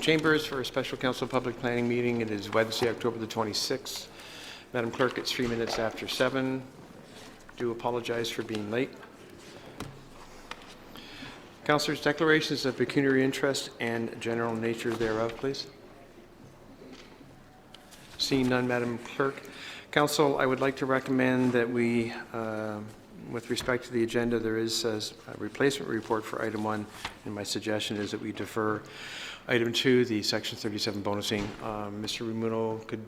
Chambers for a special council public planning meeting. It is Wednesday, October the 26th. Madam Clerk, it's 3 minutes after 7. Do apologize for being late. Councillors, declarations of pecuniary interest and general nature thereof, please. Seeing none, Madam Clerk. Council, I would like to recommend that we, with respect to the agenda, there is a replacement report for item 1, and my suggestion is that we defer item 2, the section 37 bonusing. Mr. Rumuno could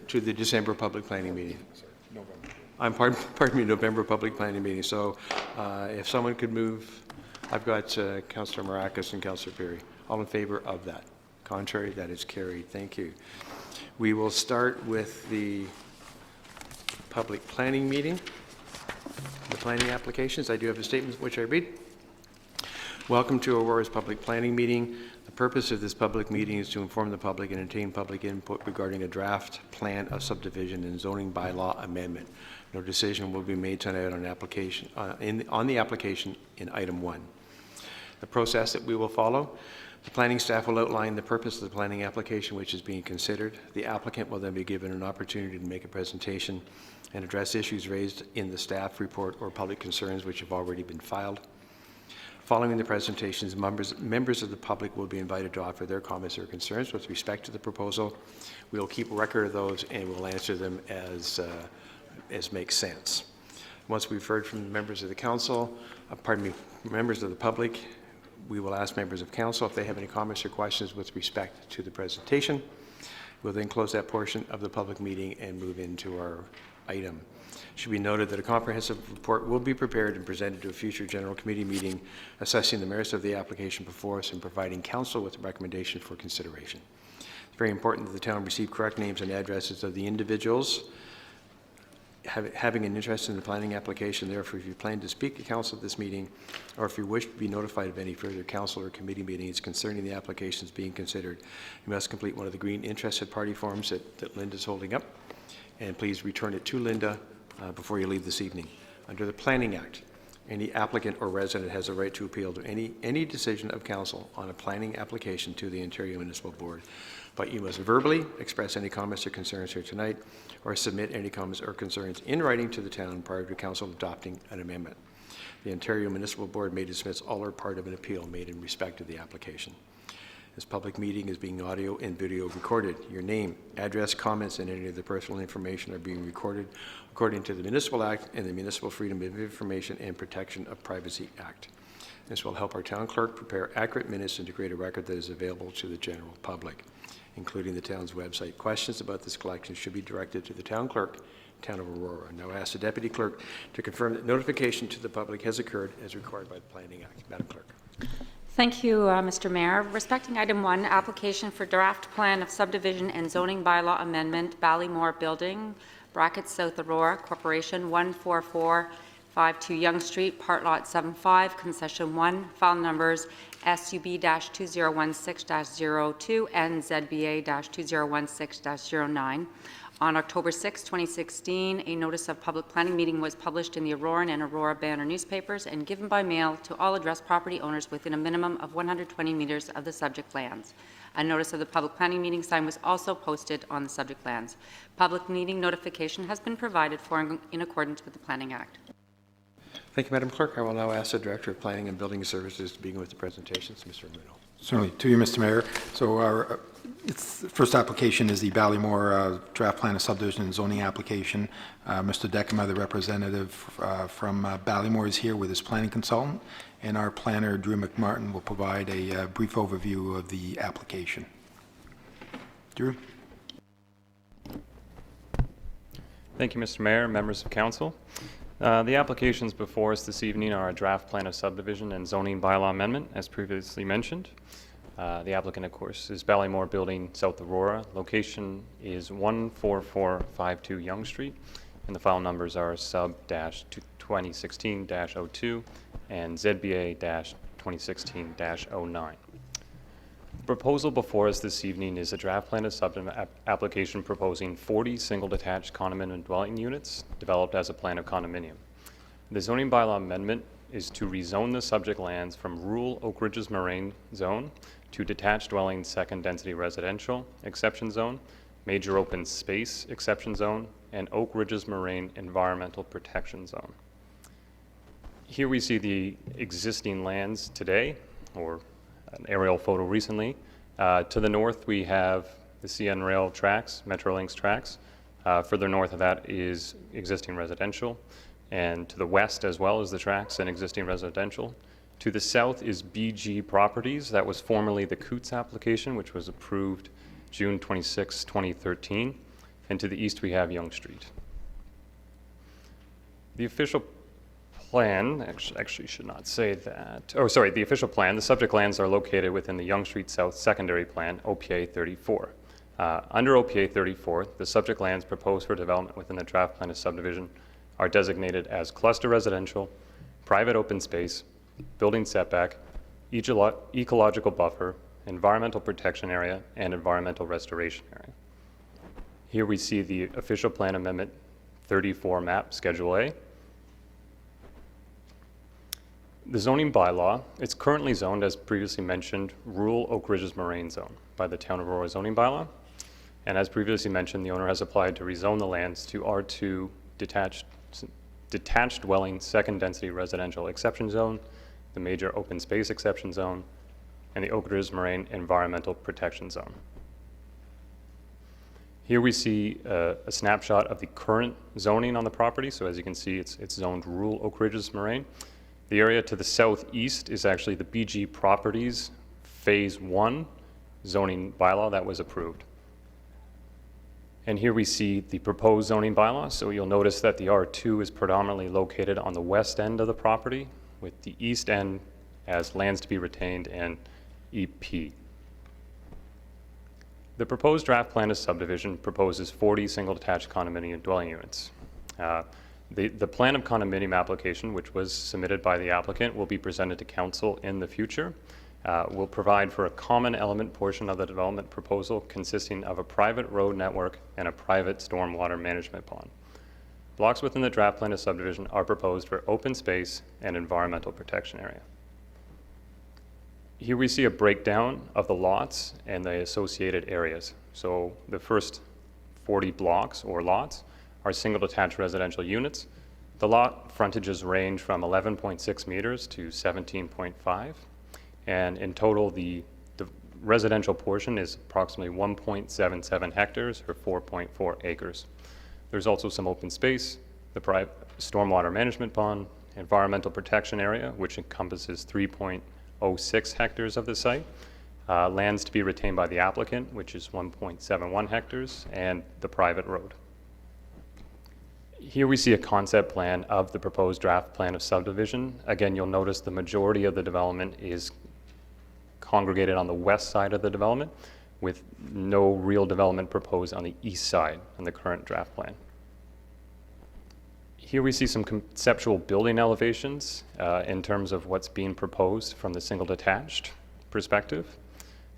to the December public planning meeting. Pardon me, November public planning meeting. So if someone could move, I've got Councillor Maracas and Councillor Perry. All in favor of that? Contrary? That is carried. Thank you. We will start with the public planning meeting, the planning applications. I do have a statement which I read. Welcome to Aurora's public planning meeting. The purpose of this public meeting is to inform the public and obtain public input regarding a draft plan of subdivision and zoning bylaw amendment. No decision will be made tonight on application on the application in item 1. The process that we will follow: the planning staff will outline the purpose of the planning application which is being considered. The applicant will then be given an opportunity to make a presentation and address issues raised in the staff report or public concerns which have already been filed. Following the presentations, members of the public will be invited to offer their comments or concerns with respect to the proposal. We will keep record of those and we'll answer them as makes sense. Once we've heard from the members of the council, members of the public, we will ask members of council if they have any comments or questions with respect to the presentation. We'll then close that portion of the public meeting and move into our item. It should be noted that a comprehensive report will be prepared and presented to a future general committee meeting assessing the merits of the application before us and providing council with a recommendation for consideration. It's very important that the town receive correct names and addresses of the individuals having an interest in the planning application. Therefore, if you plan to speak to council at this meeting, or if you wish to be notified of any further council or committee meetings concerning the applications being considered, you must complete one of the green interested party forms that Linda's holding up, and please return it to Linda before you leave this evening. Under the Planning Act, any applicant or resident has a right to appeal to any decision of council on a planning application to the Ontario Municipal Board, but you must verbally express any comments or concerns here tonight, or submit any comments or concerns in writing to the town prior to council adopting an amendment. The Ontario Municipal Board may dismiss all or part of an appeal made in respect of the application. This public meeting is being audio and video recorded. Your name, address, comments, and any of the personal information are being recorded according to the Municipal Act and the Municipal Freedom of Information and Protection of Privacy Act. This will help our town clerk prepare accurate minutes and to create a record that is available to the general public, including the town's website. Questions about this collection should be directed to the town clerk, Town of Aurora. Now ask the deputy clerk to confirm that notification to the public has occurred as required by the Planning Act. Madam Clerk. Thank you, Mr. Mayor. Respecting item 1, application for draft plan of subdivision and zoning bylaw amendment, Ballymore Building, South Aurora Corporation, 14452 Yonge Street, Part Lot 75, Concession 1, file numbers SUB-2016-02 and ZBA-2016-09. On October 6, 2016, a notice of public planning meeting was published in the Aurora and Aurora Banner newspapers and given by mail to all addressed property owners within a minimum of 120 meters of the subject lands. A notice of the public planning meeting sign was also posted on the subject lands. Public meeting notification has been provided for in accordance with the Planning Act. Thank you, Madam Clerk. I will now ask the Director of Planning and Building Services to begin with the presentations. Mr. Rumuno. Certainly. To you, Mr. Mayor. So our first application is the Ballymore draft plan of subdivision and zoning application. Mr. Decima, the representative from Ballymore, is here with his planning consultant, and our planner, Drew McMartin, will provide a brief overview of the application. Drew. Thank you, Mr. Mayor, members of council. The applications before us this evening are a draft plan of subdivision and zoning bylaw amendment, as previously mentioned. The applicant, of course, is Ballymore Building, South Aurora. Location is 14452 Yonge Street, and the file numbers are sub-2016-02 and ZBA-2016-09. The proposal before us this evening is a draft plan of subdivision application proposing 40 single detached condominium dwelling units developed as a plan of condominium. The zoning bylaw amendment is to rezone the subject lands from rural Oak Ridges Moraine Zone to detached dwelling second density residential exception zone, major open space exception zone, and Oak Ridges Moraine Environmental Protection Zone. Here we see the existing lands today, or an aerial photo recently. To the north, we have the CN Rail tracks, Metrolinx tracks. Further north of that is existing residential, and to the west as well as the tracks and existing residential. To the south is BG Properties. That was formerly the Coots application, which was approved June 26, 2013. And to the east, we have Yonge Street. The official plan, actually should not say that. Oh, sorry, the official plan, the subject lands are located within the Yonge Street South Secondary Plan, OPA 34. Under OPA 34, the subject lands proposed for development within the draft plan of subdivision are designated as cluster residential, private open space, building setback, ecological buffer, environmental protection area, and environmental restoration area. Here we see the official plan amendment 34 map, Schedule A. The zoning bylaw, it's currently zoned, as previously mentioned, rural Oak Ridges Moraine Zone by the Town of Aurora zoning bylaw. And as previously mentioned, the owner has applied to rezone the lands to R2 detached dwelling second density residential exception zone, the major open space exception zone, and the Oak Ridges Moraine Environmental Protection Zone. Here we see a snapshot of the current zoning on the property. So as you can see, it's zoned rural Oak Ridges Moraine. The area to the southeast is actually the BG Properties Phase 1 zoning bylaw that was approved. And here we see the proposed zoning bylaw. So you'll notice that the R2 is predominantly located on the west end of the property, with the east end as lands to be retained and EP. The proposed draft plan of subdivision proposes 40 single detached condominium dwelling units. The plan of condominium application, which was submitted by the applicant, will be presented to council in the future. Will provide for a common element portion of the development proposal consisting of a private road network and a private stormwater management pond. Blocks within the draft plan of subdivision are proposed for open space and environmental protection area. Here we see a breakdown of the lots and the associated areas. So the first 40 blocks or lots are single detached residential units. The lot frontages range from 11.6 meters to 17.5. And in total, the residential portion is approximately 1.77 hectares or 4.4 acres. There's also some open space, the private stormwater management pond, environmental protection area, which encompasses 3.06 hectares of the site, lands to be retained by the applicant, which is 1.71 hectares, and the private road. Here we see a concept plan of the proposed draft plan of subdivision. Again, you'll notice the majority of the development is congregated on the west side of the development, with no real development proposed on the east side in the current draft plan. Here we see some conceptual building elevations in terms of what's being proposed from the single detached perspective.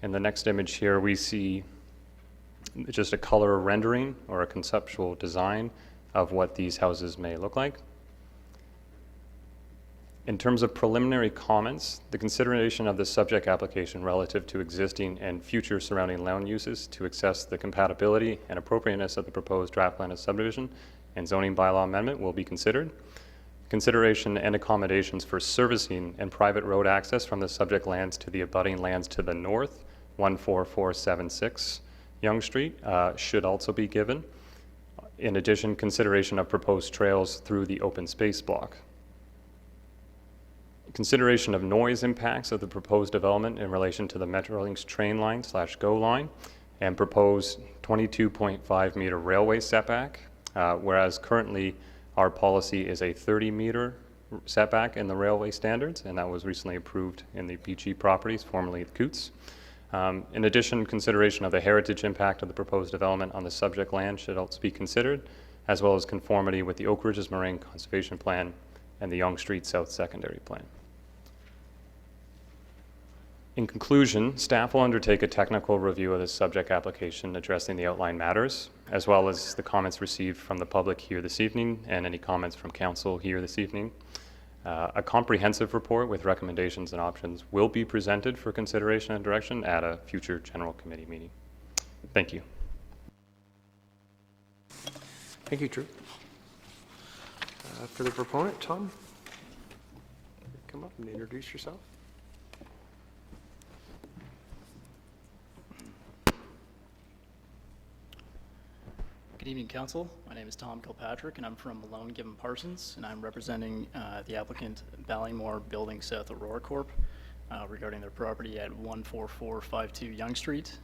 In the next image here, we see just a color rendering or a conceptual design of what these houses may look like. In terms of preliminary comments, the consideration of the subject application relative to existing and future surrounding land uses to assess the compatibility and appropriateness of the proposed draft plan of subdivision and zoning bylaw amendment will be considered. Consideration and accommodations for servicing and private road access from the subject lands to the abutting lands to the north, 14476 Yonge Street, should also be given. In addition, consideration of proposed trails through the open space block. Consideration of noise impacts of the proposed development in relation to the Metrolinx train line / GO line and proposed 22.5 meter railway setback, whereas currently our policy is a 30 meter setback in the railway standards, and that was recently approved in the BG Properties, formerly the Coots. In addition, consideration of the heritage impact of the proposed development on the subject land should also be considered, as well as conformity with the Oak Ridges Moraine Conservation Plan and the Yonge Street South Secondary Plan. In conclusion, staff will undertake a technical review of the subject application addressing the outlined matters, as well as the comments received from the public here this evening and any comments from council here this evening. A comprehensive report with recommendations and options will be presented for consideration and direction at a future general committee meeting. Thank you. Thank you, Drew. For the proponent, Tom, come up and introduce yourself. Good evening, Council. My name is Tom Kilpatrick, and I'm from Malone Given Parsons, and I'm representing the applicant Ballymore Building South Aurora Corp. Regarding their property at 14452 Yonge Street.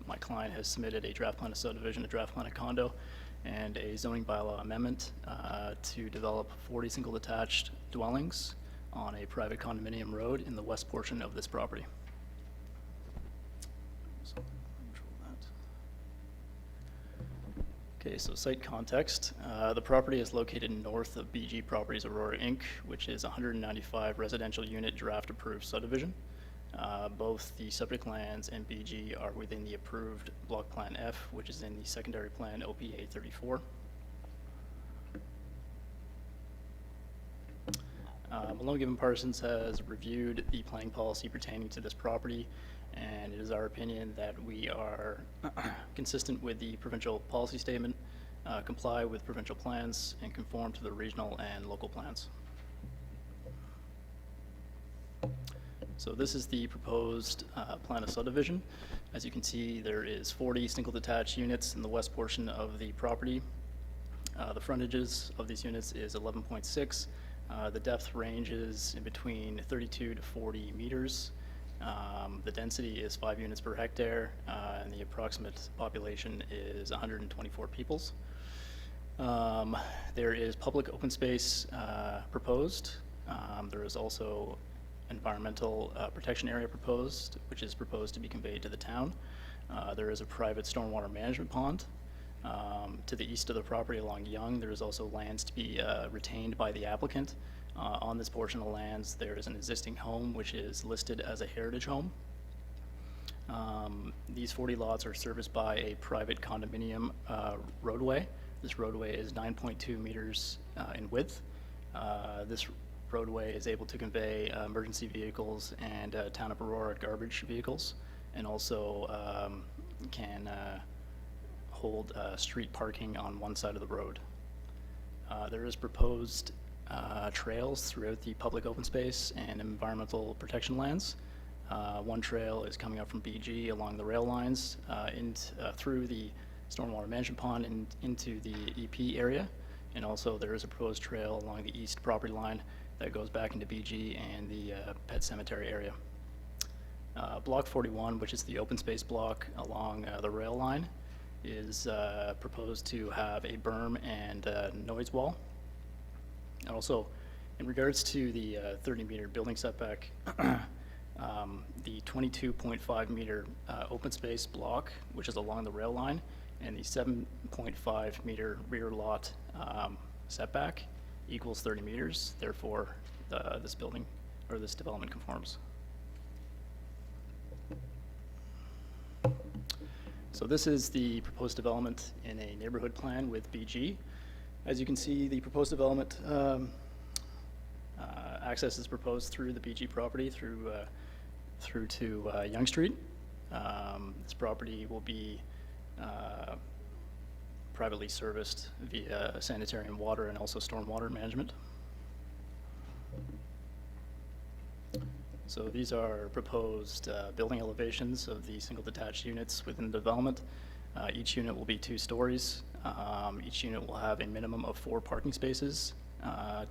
My client has submitted a draft plan of subdivision, a draft plan of condo, and a zoning bylaw amendment to develop 40 single detached dwellings on a private condominium road in the west portion of this property. So, control that. Okay, so site context. The property is located north of BG Properties Aurora Inc., which is 195 residential unit draft approved subdivision. Both the subject lands and BG are within the approved Block Plan F, which is in the secondary plan OPA 34. Malone Given Parsons has reviewed the planning policy pertaining to this property, and it is our opinion that we are consistent with the provincial policy statement, comply with provincial plans, and conform to the regional and local plans. So this is the proposed plan of subdivision. As you can see, there is 40 single detached units in the west portion of the property. The frontages of these units is 11.6. The depth ranges in between 32 to 40 meters. The density is 5 units per hectare, and the approximate population is 124 peoples. There is public open space proposed. There is also environmental protection area proposed, which is proposed to be conveyed to the town. There is a private stormwater management pond. To the east of the property along Yonge, there is also lands to be retained by the applicant. On this portion of lands, there is an existing home which is listed as a heritage home. These 40 lots are serviced by a private condominium roadway. This roadway is 9.2 meters in width. This roadway is able to convey emergency vehicles and town of Aurora garbage vehicles, and also can hold street parking on one side of the road. There is proposed trails throughout the public open space and environmental protection lands. One trail is coming up from BG along the rail lines through the stormwater management pond and into the EP area. And also there is a proposed trail along the east property line that goes back into BG and the Pet Cemetery area. Block 41, which is the open space block along the rail line, is proposed to have a berm and noise wall. And also, in regards to the 30-meter building setback, the 22.5 meter open space block, which is along the rail line, and the 7.5 meter rear lot setback equals 30 meters. Therefore, this building or this development conforms. So this is the proposed development in a neighborhood plan with BG. As you can see, the proposed development access is proposed through the BG property through to Yonge Street. This property will be privately serviced via sanitary and water and also stormwater management. So these are proposed building elevations of the single detached units within the development. Each unit will be 2 stories. Each unit will have a minimum of 4 parking spaces,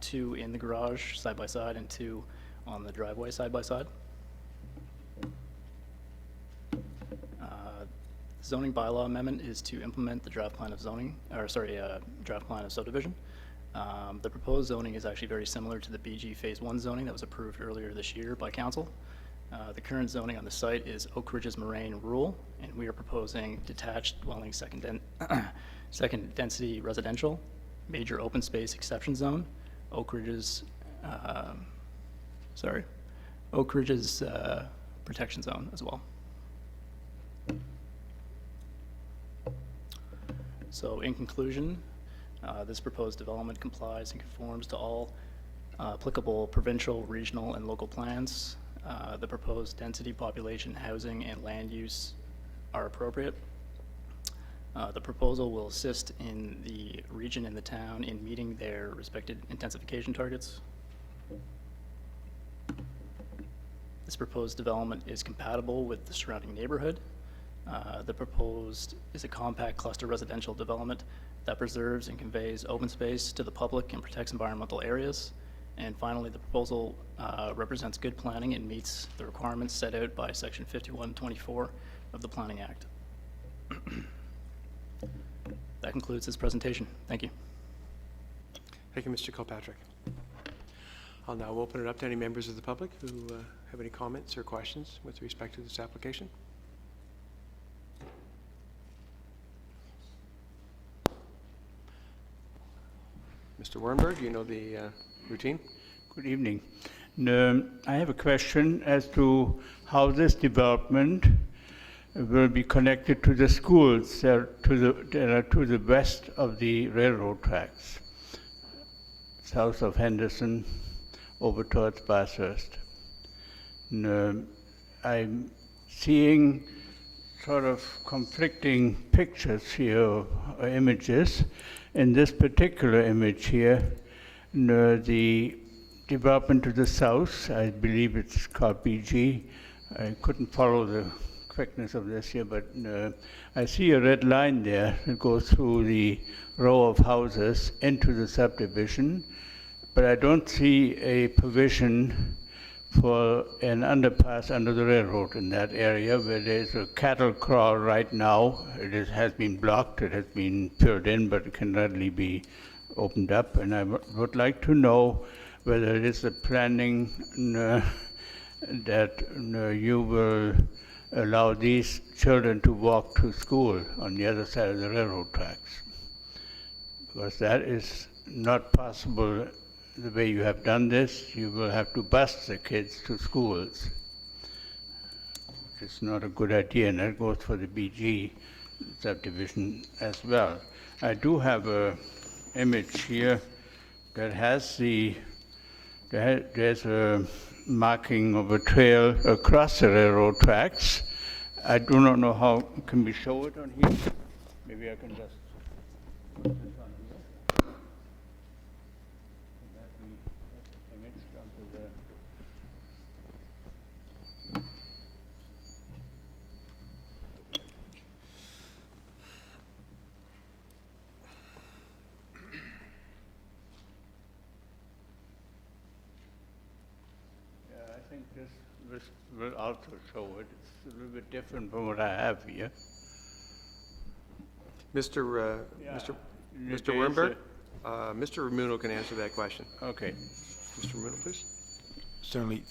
2 in the garage side by side and 2 on the driveway side by side. Zoning bylaw amendment is to implement the draft plan of zoning, or sorry, draft plan of subdivision. The proposed zoning is actually very similar to the BG Phase 1 zoning that was approved earlier this year by council. The current zoning on the site is Oak Ridge's Moraine Rural, and we are proposing detached dwelling second density residential, major open space exception zone, Oak Ridge's protection zone as well. So in conclusion, this proposed development complies and conforms to all applicable provincial, regional, and local plans. The proposed density, population, housing, and land use are appropriate. The proposal will assist in the region and the town in meeting their respective intensification targets. This proposed development is compatible with the surrounding neighborhood. The proposed is a compact cluster residential development that preserves and conveys open space to the public and protects environmental areas. And finally, the proposal represents good planning and meets the requirements set out by Section 5124 of the Planning Act. That concludes this presentation. Thank you. Thank you, Mr. Kilpatrick. I'll now open it up to any members of the public who have any comments or questions with respect to this application. Mr. Wernberg, you know the routine. Good evening. I have a question as to how this development will be connected to the schools that are to the west of the railroad tracks, south of Henderson, over towards Bathurst. I'm seeing sort of conflicting pictures here, or images. In this particular image here, the development to the south, I believe it's called BG. I couldn't follow the quickness of this here, but I see a red line there that goes through the row of houses into the subdivision, but I don't see a provision for an underpass under the railroad in that area where there's a cattle crawl right now. Has been blocked, it has been filled in, but it can readily be opened up. And I would like to know whether it is a planning that you will allow these children to walk to school on the other side of the railroad tracks. Because that is not possible the way you have done this. You will have to bus the kids to schools. It's not a good idea, and that goes for the BG subdivision as well. I do have a image here that has there's a marking of a trail across the railroad tracks. I do not know how, can we show it on here? Maybe I can just put this on here. That the image onto the I think this will also show it. It's a little bit different from what I have here. Mr. There's Wernberg, Mr. Ramuno can answer that question. Okay. Mr. Ramuno, please. Certainly,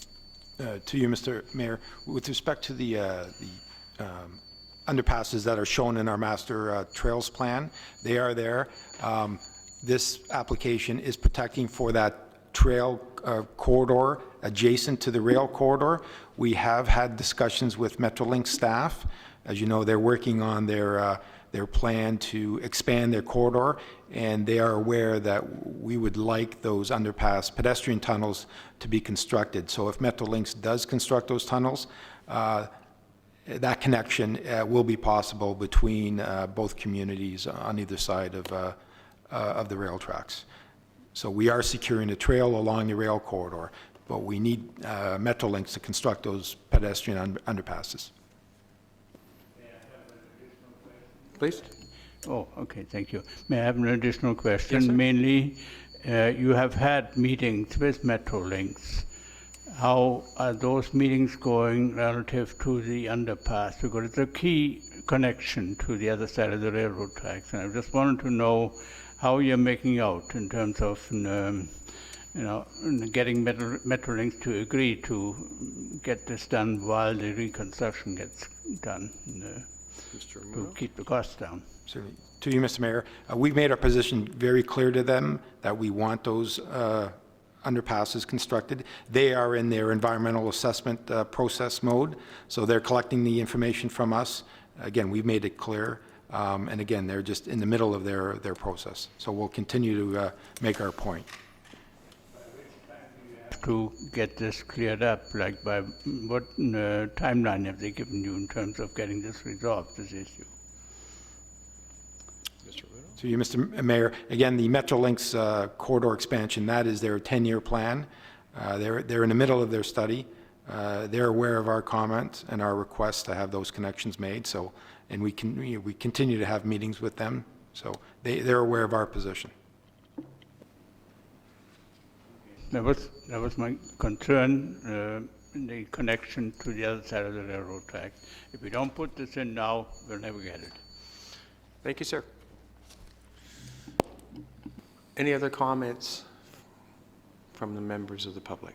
to you, Mr. Mayor, with respect to the underpasses that are shown in our master trails plan, they are there. This application is protecting for that trail corridor adjacent to the rail corridor. We have had discussions with Metrolink staff. As you know, they're working on their plan to expand their corridor, and they are aware that we would like those underpass pedestrian tunnels to be constructed. So if Metrolinx does construct those tunnels, that connection will be possible between both communities on either side of the rail tracks. So we are securing a trail along the rail corridor, but we need Metrolinx to construct those pedestrian underpasses. Please. Oh, okay, thank you. May I have an additional question? Yes, sir. Mainly, you have had meetings with Metrolinx. How are those meetings going relative to the underpass? Because it's a key connection to the other side of the railroad tracks. And I just wanted to know how you're making out in terms of, getting Metrolinx to agree to get this done while the reconstruction gets done, Mr. to Ramuno. keep the costs down. Certainly. To you, Mr. Mayor, we've made our position very clear to them that we want those underpasses constructed. They are in their environmental assessment process mode, so they're collecting the information from us. Again, we've made it clear, and again, they're just in the middle of their process. So we'll continue to make our point. to get this cleared up? Like by what timeline have they given you in terms of getting this resolved, this issue? To you, Mr. Mayor, again, the Metrolinx corridor expansion, that is their 10-year plan. They're in the middle of their study. They're aware of our comments and our requests to have those connections made. So, and we continue to have meetings with them. So they're aware of our position. That was my concern, the connection to the other side of the railroad track. If we don't put this in now, we'll never get it. Thank you, sir. Any other comments from the members of the public?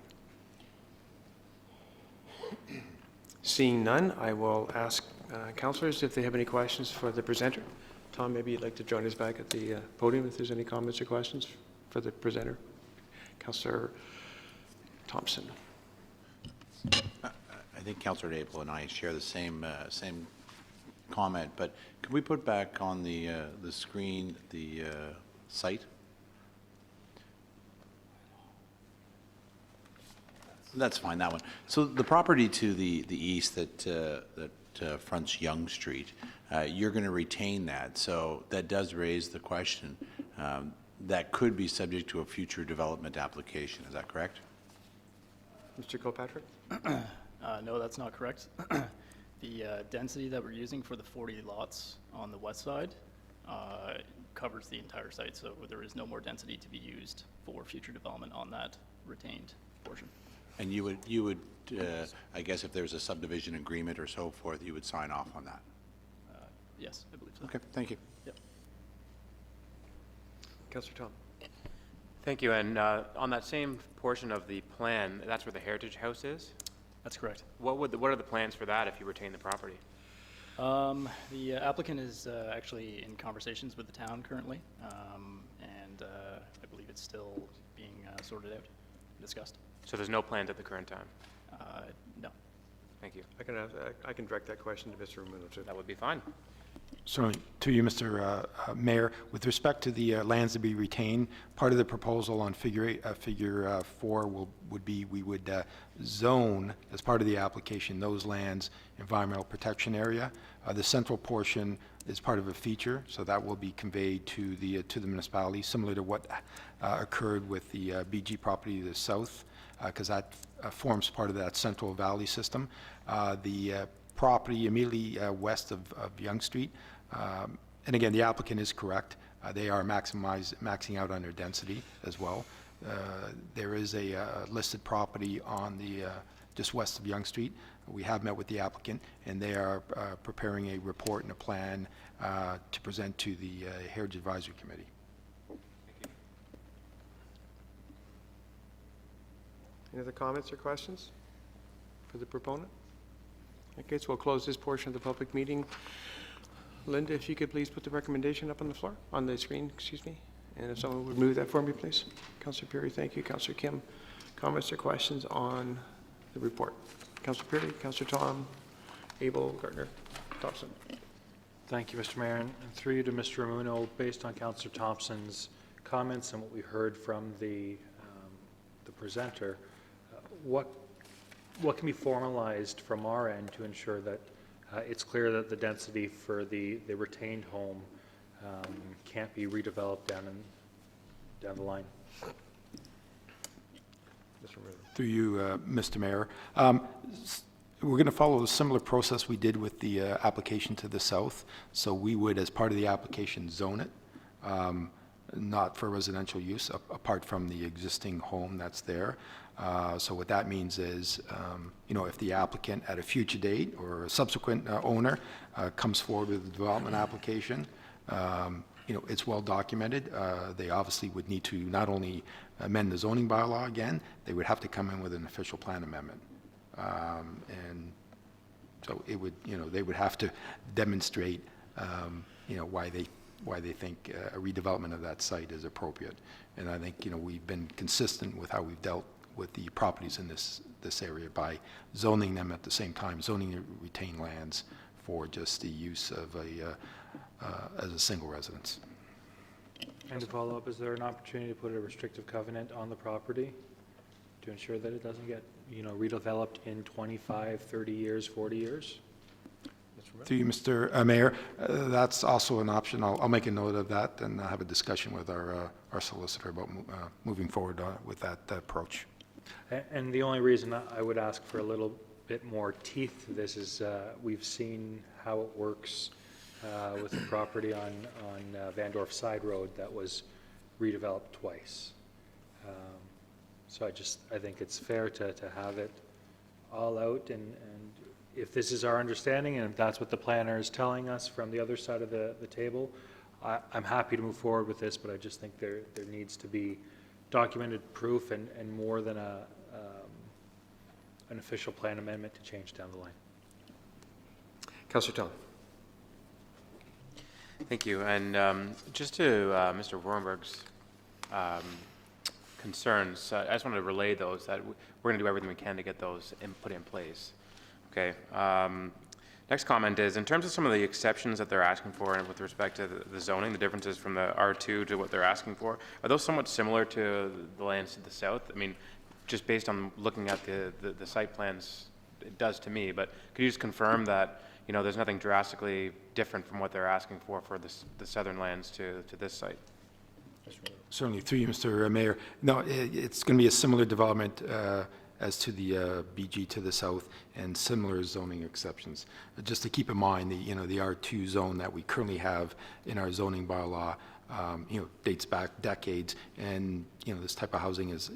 Seeing none, I will ask councillors if they have any questions for the presenter. Tom, maybe you'd like to join us back at the podium if there's any comments or questions for the presenter. Councillor Thompson. I think Councillor Abel and I share the same comment, but could we put back on the screen the site? That's fine, that one. So the property to the east that fronts Yonge Street, you're going to retain that. So that does raise the question that could be subject to a future development application. Is that correct? Mr. Kilpatrick? No, that's not correct. The density that we're using for the 40 lots on the west side covers the entire site, so there is no more density to be used for future development on that retained portion. And you would, I guess if there's a subdivision agreement or so forth, you would sign off on that? Yes, I believe so. Okay, thank you. Yep. Councillor Tom? Thank you. And on that same portion of the plan, that's where the Heritage House is? That's correct. What are the plans for that if you retain the property? The applicant is actually in conversations with the town currently, and I believe it's still being sorted out, discussed. So there's no plans at the current time? No. Thank you. I can direct that question to Mr. Ramuno, too. That would be fine. So to you, Mr. Mayor, with respect to the lands to be retained, part of the proposal on figure 4 would be we would zone, as part of the application, those lands environmental protection area. The central portion is part of a feature, so that will be conveyed to the municipality, similar to what occurred with the BG property to the south, because that forms part of that Central Valley system. The property immediately west of Yonge Street, and again, the applicant is correct. They are maxing out on their density as well. There is a listed property on the just west of Yonge Street. We have met with the applicant, and they are preparing a report and a plan to present to the Heritage Advisory Committee. Any other comments or questions for the proponent? Okay, so we'll close this portion of the public meeting. Linda, if you could please put the recommendation up on the floor, on the screen, excuse me. And if someone would move that for me, please. Councillor Perry, thank you. Councillor Kim, comments or questions on the report? Councillor Perry, Councillor Tom, Abel, Gardner, Thompson. Thank you, Mr. Mayor. And through you to Mr. Ramuno, based on Councillor Thompson's comments and what we heard from the presenter, what can be formalized from our end to ensure that it's clear that the density for the retained home can't be redeveloped down the line? Through you, Mr. Mayor. We're going to follow a similar process we did with the application to the south. So we would, as part of the application, zone it, not for residential use, apart from the existing home that's there. So what that means is, if the applicant at a future date or a subsequent owner comes forward with a development application, it's well documented. They obviously would need to not only amend the zoning bylaw again, they would have to come in with an official plan amendment. And so it would, they would have to demonstrate, why they think a redevelopment of that site is appropriate. And I think, we've been consistent with how we've dealt with the properties in this area by zoning them at the same time, zoning the retained lands for just the use of as a single residence. And to follow up, is there an opportunity to put a restrictive covenant on the property to ensure that it doesn't get, redeveloped in 25, 30 years, 40 years? Through you, Mr. Mayor, that's also an option. I'll make a note of that and have a discussion with our solicitor about moving forward with that approach. And the only reason I would ask for a little bit more teeth to this is we've seen how it works with the property on Vandorf Side Road that was redeveloped twice. So I think it's fair to have it all out, and if this is our understanding, and if that's what the planner is telling us from the other side of the table, I'm happy to move forward with this, but I just think there needs to be documented proof and more than an official plan amendment to change down the line. Councillor Tong. Thank you. And just to Mr. Warrenberg's concerns, I just wanted to relay those, that we're going to do everything we can to get those put in place. Okay. Next comment is, in terms of some of the exceptions that they're asking for and with respect to the zoning, the differences from the R2 to what they're asking for, are those somewhat similar to the lands to the south? I mean, just based on looking at the site plans, it does to me, but could you just confirm that, there's nothing drastically different from what they're asking for the southern lands to this site? Certainly, through you, Mr. Mayor. No, it's going to be a similar development as to the BG to the south, and similar zoning exceptions. Just to keep in mind, the R2 zone that we currently have in our zoning bylaw, dates back decades, and this type of housing is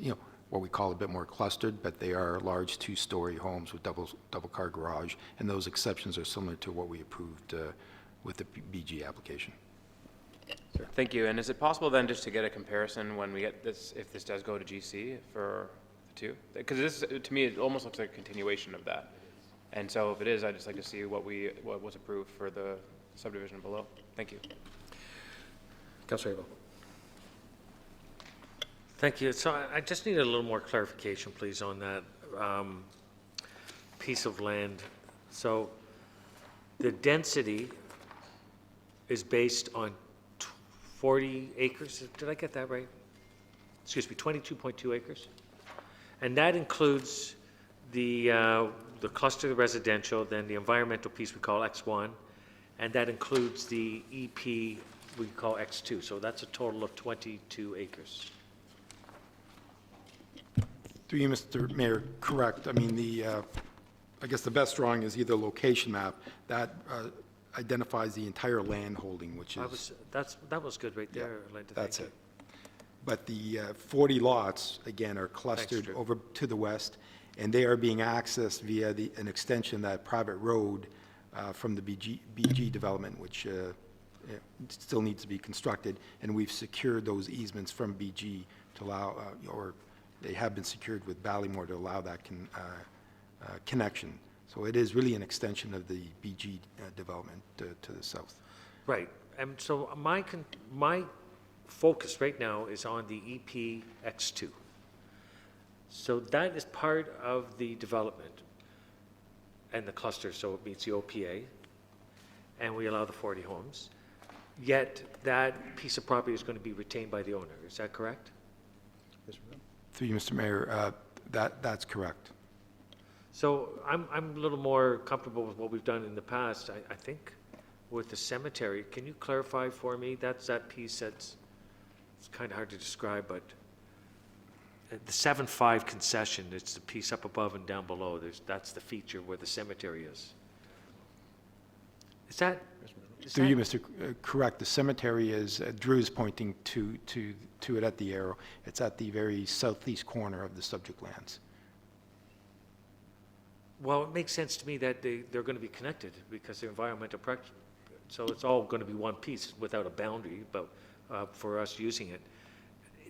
what we call a bit more clustered, but they are large two-story homes with double-car garage, and those exceptions are similar to what we approved with the BG application. Thank you. And is it possible then just to get a comparison when we get this, if this does go to GC for the two? Because this, to me, it almost looks like a continuation of that. And so if it is, I'd just like to see what was approved for the subdivision below. Thank you. Councillor Abel. Thank you. So I just need a little more clarification, please, on that piece of land. So the density is based on 40 acres. Did I get that right? Excuse me, 22.2 acres. And that includes the cluster of residential, then the environmental piece we call X1, and that includes the EP we call X2. So that's a total of 22 acres. Through you, Mr. Mayor, correct. I mean, I guess the best drawing is either location map that identifies the entire land holding, which is... That was good right there, Linda. That's it. But the 40 lots, again, are clustered Drew. over to the west, and they are being accessed via an extension of that private road from the BG development, which still needs to be constructed, and we've secured those easements from BG to allow, or they have been secured with Ballymore to allow that connection. So it is really an extension of the BG development to the south. Right. And so my focus right now is on the EP X2. So that is part of the development and the cluster, so it meets the OPA, and we allow the 40 homes. Yet that piece of property is going to be retained by the owner. Is that correct? Through you, Mr. Mayor, that's correct. So I'm a little more comfortable with what we've done in the past, I think, with the cemetery. Can you clarify for me? That's that piece it's kind of hard to describe, but the 7.5 concession, it's the piece up above and down below. That's the feature where the cemetery is. Is that... Through you, Mr. Correct. The cemetery is, Drew is pointing to it at the arrow. It's at the very southeast corner of the subject lands. Well, it makes sense to me that they're going to be connected because they're environmental practice. So it's all going to be one piece without a boundary, but for us using it.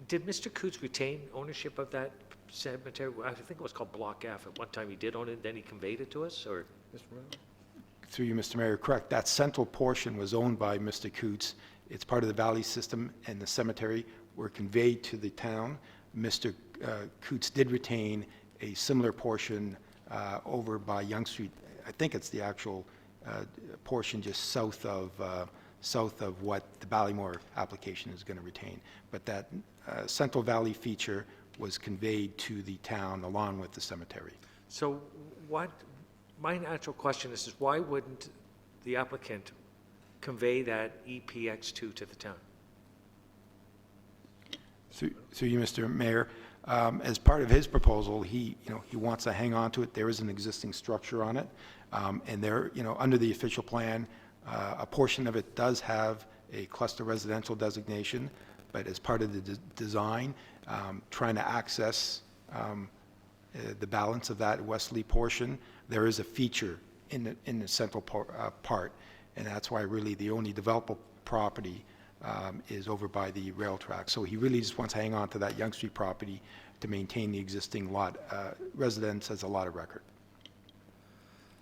Did Mr. Coots retain ownership of that cemetery? I think it was called Block F. At one time he did own it, then he conveyed it to us, or? Through you, Mr. Mayor, correct. That central portion was owned by Mr. Coots. It's part of the valley system, and the cemetery were conveyed to the town. Mr. Coots did retain a similar portion over by Yonge Street. I think it's the actual portion just south of what the Ballymore application is going to retain. But that Central Valley feature was conveyed to the town along with the cemetery. So what, my natural question is why wouldn't the applicant convey that EPX2 to the town? Through you, Mr. Mayor, as part of his proposal, he wants to hang on to it. There is an existing structure on it, and there, under the official plan, a portion of it does have a cluster residential designation, but as part of the design, trying to access the balance of that westerly portion, there is a feature in the central part, and that's why really the only developable property is over by the rail track. So he really just wants to hang on to that Yonge Street property to maintain the existing lot, residence as a lot of record.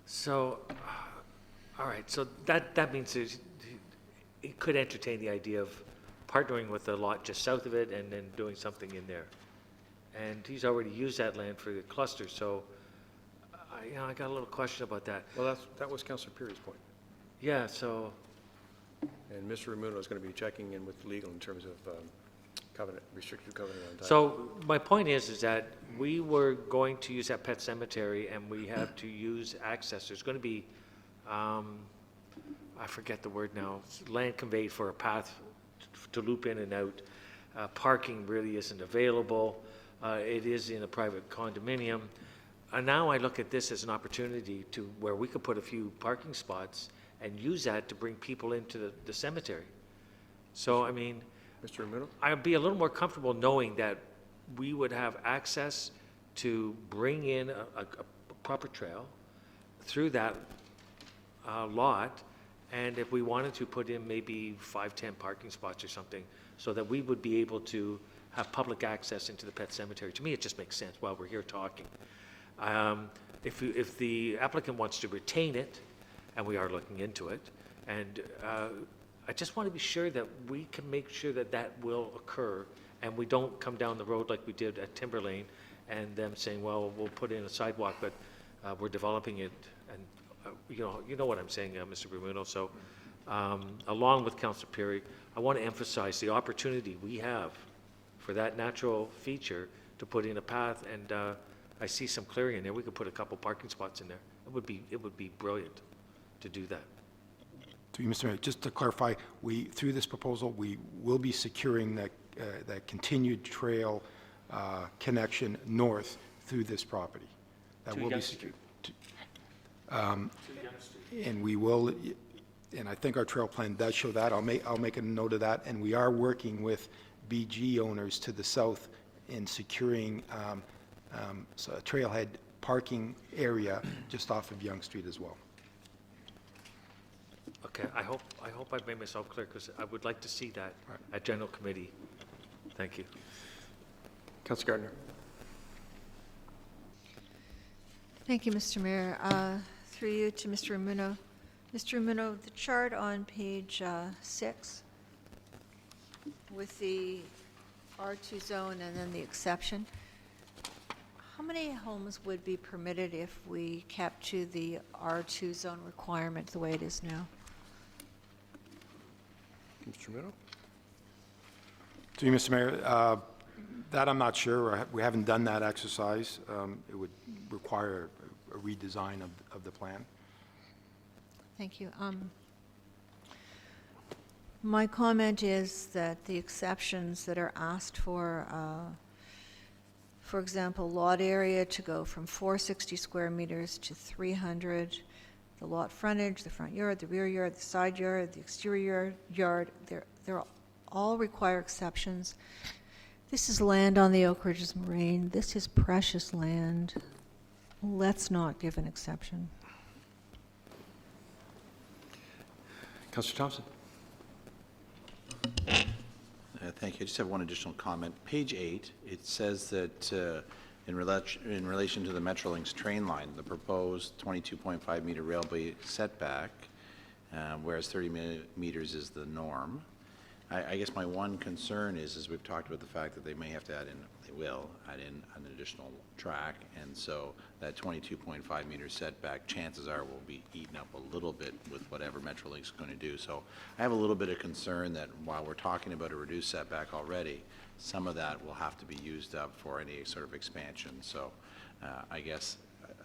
So, all right, so that means it could entertain the idea of partnering with the lot just south of it and then doing something in there. And he's already used that land for the cluster, so I got a little question about that. Well, that was Councillor Perry's point. Yeah, so, And Mr. Ramuno is going to be checking in with legal in terms of covenant, restricted covenant on title. so my point is that we were going to use that pet cemetery and we have to use access. There's going to be, I forget the word now, land conveyed for a path to loop in and out. Parking really isn't available. It is in a private condominium. And now I look at this as an opportunity to where we could put a few parking spots and use that to bring people into the cemetery. So, I mean, Mr. Ramuno? I'd be a little more comfortable knowing that we would have access to bring in a proper trail through that lot, and if we wanted to put in maybe 5, 10 parking spots or something, so that we would be able to have public access into the pet cemetery. To me, it just makes sense while we're here talking. If the applicant wants to retain it, and we are looking into it, and I just want to be sure that we can make sure that that will occur, and we don't come down the road like we did at Timber Lane, and them saying, well, we'll put in a sidewalk, but we're developing it, and you know what I'm saying, Mr. Bruno. So, along with Councillor Perry, I want to emphasize the opportunity we have for that natural feature to put in a path, and I see some clearing in there. We could put a couple parking spots in there. It would be brilliant to do that. To you, Mr. Mayor, just to clarify, through this proposal, we will be securing that continued trail connection north through this property. That will be secured. And we will, and I think our trail plan does show that. I'll make a note of that. And we are working with BG owners to the south in securing so a trailhead parking area just off of Yonge Street as well. Okay, I hope I've made myself clear, because I would like to see that at General Committee. Thank you. Councillor Gardner. Thank you, Mr. Mayor. Through you to Mr. Ramuno. Mr. Ramuno, the chart on page 6 with the R2 zone and then the exception, how many homes would be permitted if we kept to the R2 zone requirement the way it is now? Mr. Ramuno? To you, Mr. Mayor, that I'm not sure. We haven't done that exercise. It would require a redesign of the plan. Thank you. My comment is that the exceptions that are asked for example, lot area to go from 460 square meters to 300, the lot frontage, the front yard, the rear yard, the side yard, the exterior yard, they're all require exceptions. This is land on the Oak Ridges Moraine. This is precious land. Let's not give an exception. Councillor Thompson. Thank you. I just have one additional comment. Page 8, it says that in relation to the Metrolinx train line, the proposed 22.5 meter railway setback, whereas 30 meters is the norm. I guess my one concern is, as we've talked about the fact that they may have to add in, they will add in an additional track, and so that 22.5 meter setback, chances are, will be eaten up a little bit with whatever Metrolink is going to do. So I have a little bit of concern that while we're talking about a reduced setback already, some of that will have to be used up for any sort of expansion. So I guess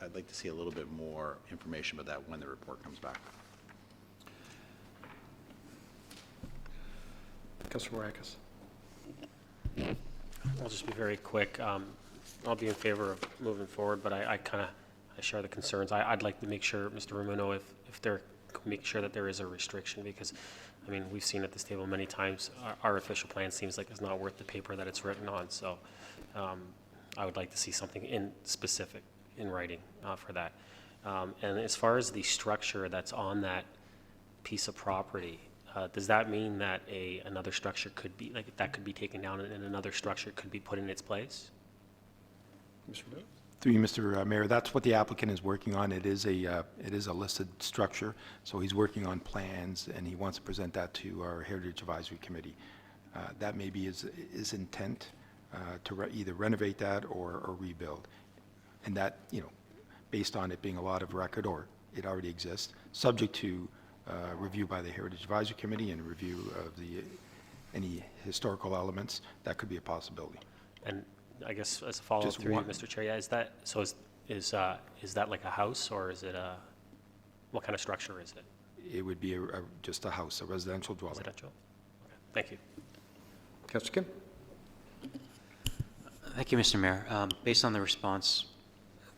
I'd like to see a little bit more information about that when the report comes back. Councilor Morakis. I'll just be very quick. I'll be in favor of moving forward, but I share the concerns. I'd like to make sure, Mr. Ramuno, if they're, make sure that there is a restriction, because, I mean, we've seen at this table many times, our official plan seems like it's not worth the paper that it's written on, so I would like to see something in specific in writing for that. And as far as the structure that's on that piece of property, does that mean that another structure could be, like, that could be taken down and another structure could be put in its place? Mr. Moon? Through you, Mr. Mayor, that's what the applicant is working on. It is a listed structure, so he's working on plans, and he wants to present that to our Heritage Advisory Committee. That may be his intent, to either renovate that or rebuild. And that, you know, based on it being a lot of record, or it already exists, subject to review by the Heritage Advisory Committee and review of any historical elements, that could be a possibility. And I guess as a follow-up Just through you, one. Mr. Chair, yeah, is that like a house, or is it what kind of structure is it? It would be just a house, a residential dwelling. Residential? Okay, thank you. Councilor Kim? Thank you, Mr. Mayor. Based on the response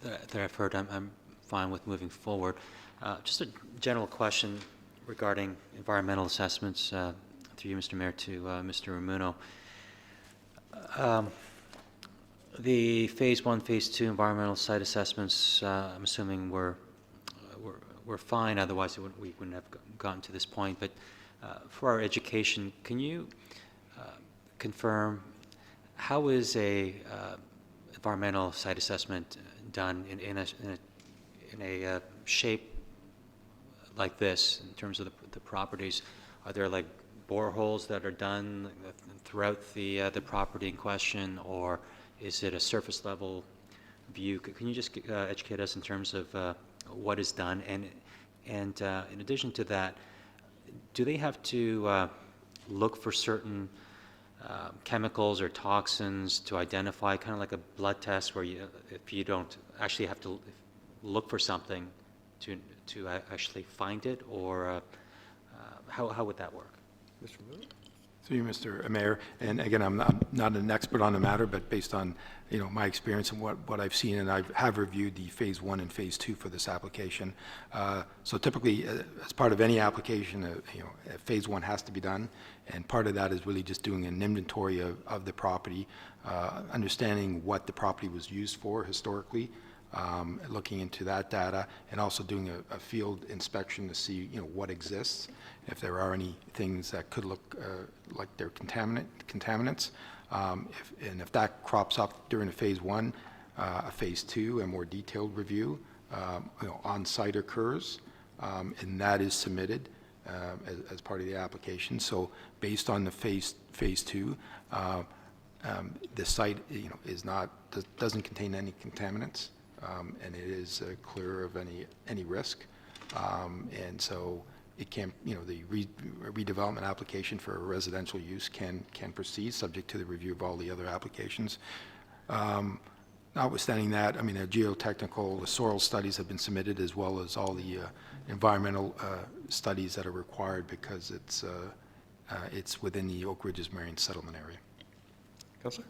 that I've heard, I'm fine with moving forward. Just a general question regarding environmental assessments, through you, Mr. Mayor, to Mr. Ramuno. The Phase 1, Phase 2 environmental site assessments, I'm assuming were fine, otherwise we wouldn't have gotten to this point. But for our education, can you confirm how is a environmental site assessment done in a shape like this in terms of the properties? Are there like boreholes that are done throughout the property in question, or is it a surface level view? Can you just educate us in terms of what is done? And in addition to that, do they have to look for certain chemicals or toxins to identify, kind of like a blood test, where if you don't actually have to look for something to actually find it, or how would that work? Mr. Moon? Through you, Mr. Mayor, and again, I'm not an expert on the matter, but based on, you know, my experience and what I've seen, and I have reviewed the Phase 1 and Phase 2 for this application. So typically, as part of any application, you know, Phase 1 has to be done, and part of that is really just doing an inventory of the property, understanding what the property was used for historically, looking into that data, and also doing a field inspection to see, you know, what exists, if there are any things that could look like they're contaminants. If that crops up during a Phase 1, a Phase 2, a more detailed review, you know, on-site occurs, and that is submitted as part of the application. So based on the Phase 2, the site, you know, doesn't contain any contaminants, and it is clear of any risk, and so it can, you know, the redevelopment application for a residential use can proceed, subject to the review of all the other applications. Notwithstanding that, I mean, geotechnical, the soil studies have been submitted, as well as all the environmental studies that are required, because it's within the Oak Ridges Marine Settlement Area. Councilor?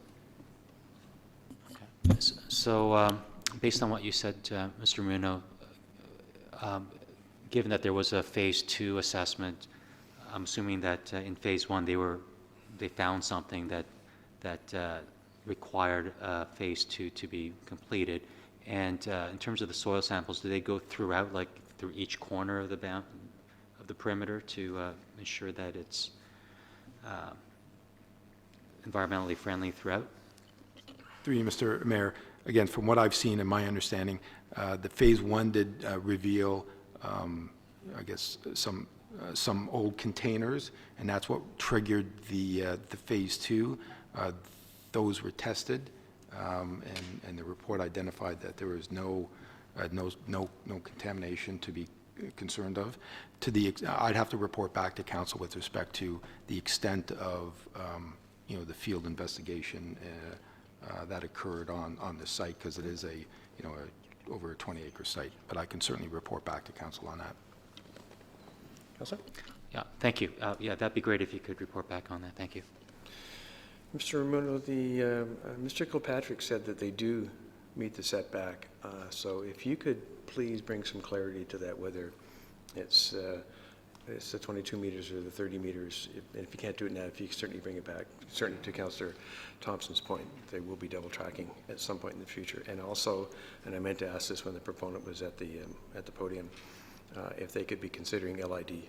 So based on what you said, Mr. Marino, given that there was a Phase 2 assessment, I'm assuming that in Phase 1 they found something that required Phase 2 to be completed. And in terms of the soil samples, do they go throughout, like through each corner of the perimeter, to ensure that it's environmentally friendly throughout? Through you, Mr. Mayor, again, from what I've seen and my understanding, the Phase 1 did reveal, I guess, some old containers, and that's what triggered the Phase 2. Those were tested, and the report identified that there was no contamination to be concerned of. I'd have to report back to council with respect to the extent of, the field investigation that occurred on the site, because it is over a 20-acre site. But I can certainly report back to council on that. Councilor? Yeah, thank you. Yeah, that'd be great if you could report back on that. Thank you. Mr. Ramuno, Mr. Kilpatrick said that they do meet the setback. So if you could please bring some clarity to that, whether it's the 22 meters or the 30 meters. If you can't do it now, if you can certainly bring it back, certainly to Councillor Thompson's point, they will be double tracking at some point in the future. And also, and I meant to ask this when the proponent was at the podium, if they could be considering LID.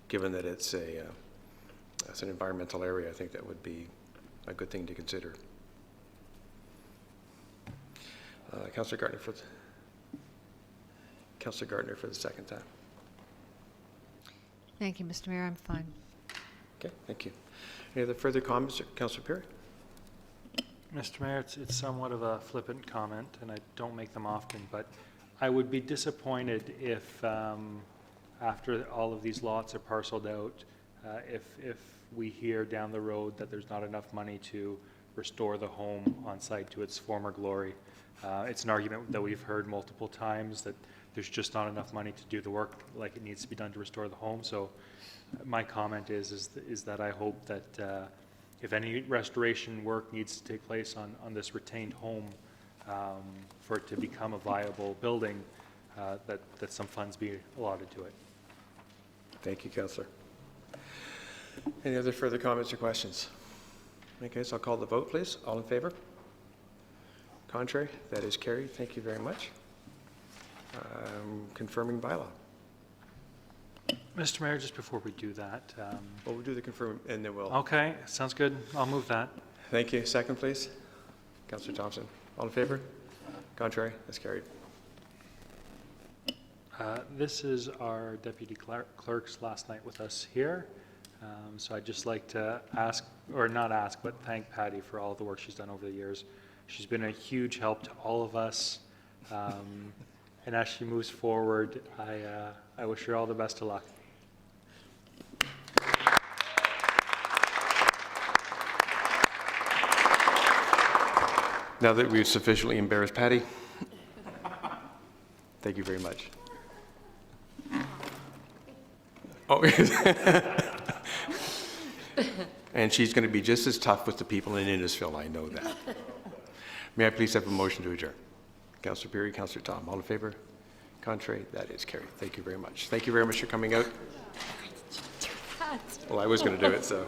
Given that it's an environmental area, I think that would be a good thing to consider. Councillor Gardner for the second time. Thank you, Mr. Mayor. I'm fine. Okay, thank you. Any other further comments, Councillor Perry? Mr. Mayor, it's somewhat of a flippant comment, and I don't make them often, but I would be disappointed if, after all of these lots are parceled out, if we hear down the road that there's not enough money to restore the home on site to its former glory. It's an argument that we've heard multiple times, that there's just not enough money to do the work like it needs to be done to restore the home. So my comment is that I hope that if any restoration work needs to take place on this retained home for it to become a viable building, that some funds be allotted to it. Thank you, Councillor. Any other further comments or questions? Okay, so I'll call the vote, please. All in favor? Contrary? That is carried. Thank you very much. Confirming bylaw. Mr. Mayor, just before we do that. Well, we'll do the confirm, and then we'll. Okay, sounds good. I'll move that. Thank you. Second, please. Councillor Thompson. All in favor? Contrary? That's carried. This is our deputy clerk's last night with us here. So I'd just like to ask, or not ask, but thank Patty for all the work she's done over the years. She's been a huge help to all of us. And as she moves forward, I wish her all the best of luck. Now that we've sufficiently embarrassed Patty, thank you very much. Oh, and she's going to be just as tough with the people in Innisfil, I know that. May I please have a motion to adjourn? Councillor Perry, Councillor Tom, all in favor? Contrary? That is carried. Thank you very much. Thank you very much for coming out. Well, I was going to do it, so.